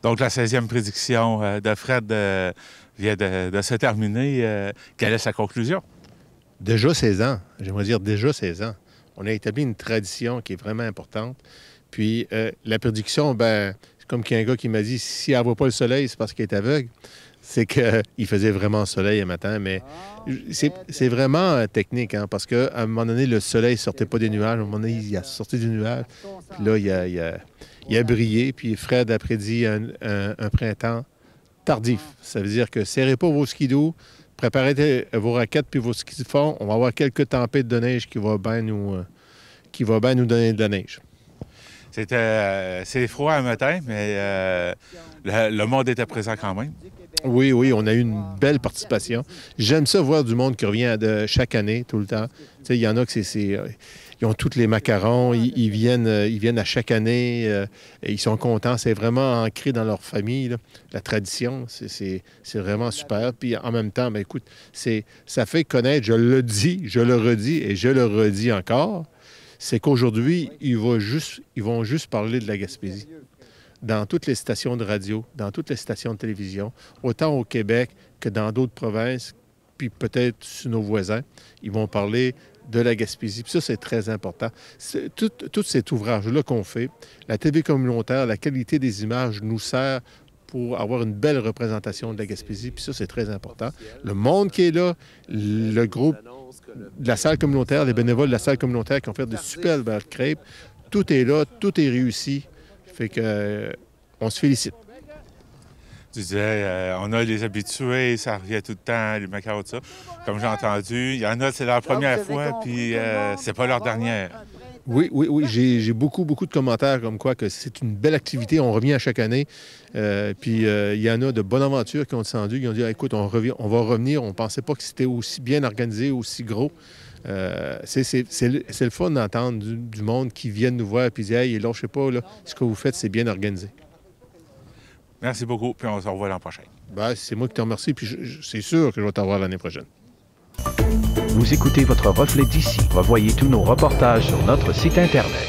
Donc, la 16e prédiction de Fred vient de se terminer. Quelle est sa conclusion? Déjà 16 ans, j'aimerais dire déjà 16 ans. On a établi une tradition qui est vraiment importante. Puis la prédiction, ben, c'est comme qu'il y a un gars qui m'a dit, si elle ne voit pas le soleil, c'est parce qu'il est aveugle. C'est qu'il faisait vraiment soleil un matin, mais c'est vraiment technique, hein, parce qu'à un moment donné, le soleil ne sortait pas des nuages. À un moment donné, il a sorti du nuage. Puis là, il a brillé. Puis Fred a prédit un printemps tardif. Ça veut dire que serrez pas vos skidoo, préparez vos raquettes puis vos skis de fond. On va avoir quelques tempêtes de neige qui vont bien nous donner de la neige. C'est froid un matin, mais le monde était présent quand même. Oui, on a eu une belle participation. J'aime ça voir du monde qui revient de chaque année, tout le temps. Tu sais, il y en a que ils ont tous les macarons, ils viennent à chaque année, et ils sont contents. C'est vraiment ancré dans leur famille, là. La tradition, c'est vraiment super. Puis en même temps, bien, écoute, ça fait connaître, je le dis, je le redis et je le redis encore, c'est qu'aujourd'hui, ils vont juste parler de la Gaspésie. Dans toutes les stations de radio, dans toutes les stations de télévision, autant au Québec que dans d'autres provinces, puis peut-être sur nos voisins, ils vont parler de la Gaspésie. Puis ça, c'est très important. Tout cet ouvrage-là qu'on fait, la TV communautaire, la qualité des images nous sert pour avoir une belle représentation de la Gaspésie. Puis ça, c'est très important. Le monde qui est là, le groupe de la salle communautaire, les bénévoles de la salle communautaire qui ont fait de super belles crêpes, tout est là, tout est réussi. Fait que on se félicite. Tu disais, on a les habitués, ça revient tout le temps, les macarons, tout ça. Comme j'ai entendu, il y en a, c'est leur première fois, puis c'est pas leur dernière. Oui. J'ai beaucoup de commentaires comme quoi que c'est une belle activité. On revient à chaque année. Puis il y en a de bonnes aventures qui ont descendu, qui ont dit écoute, on va revenir. On ne pensait pas que c'était aussi bien organisé, aussi gros. C'est le fun d'entendre du monde qui viennent nous voir et dit hey, là, je sais pas, là, ce que vous faites, c'est bien organisé. Merci beaucoup, puis on se revoit l'an prochain. Ben, c'est moi qui te remercie, puis c'est sûr que je vais t'avoir l'année prochaine. Vous écoutez votre reflet d'ici. Revoyez tous nos reportages sur notre site Internet.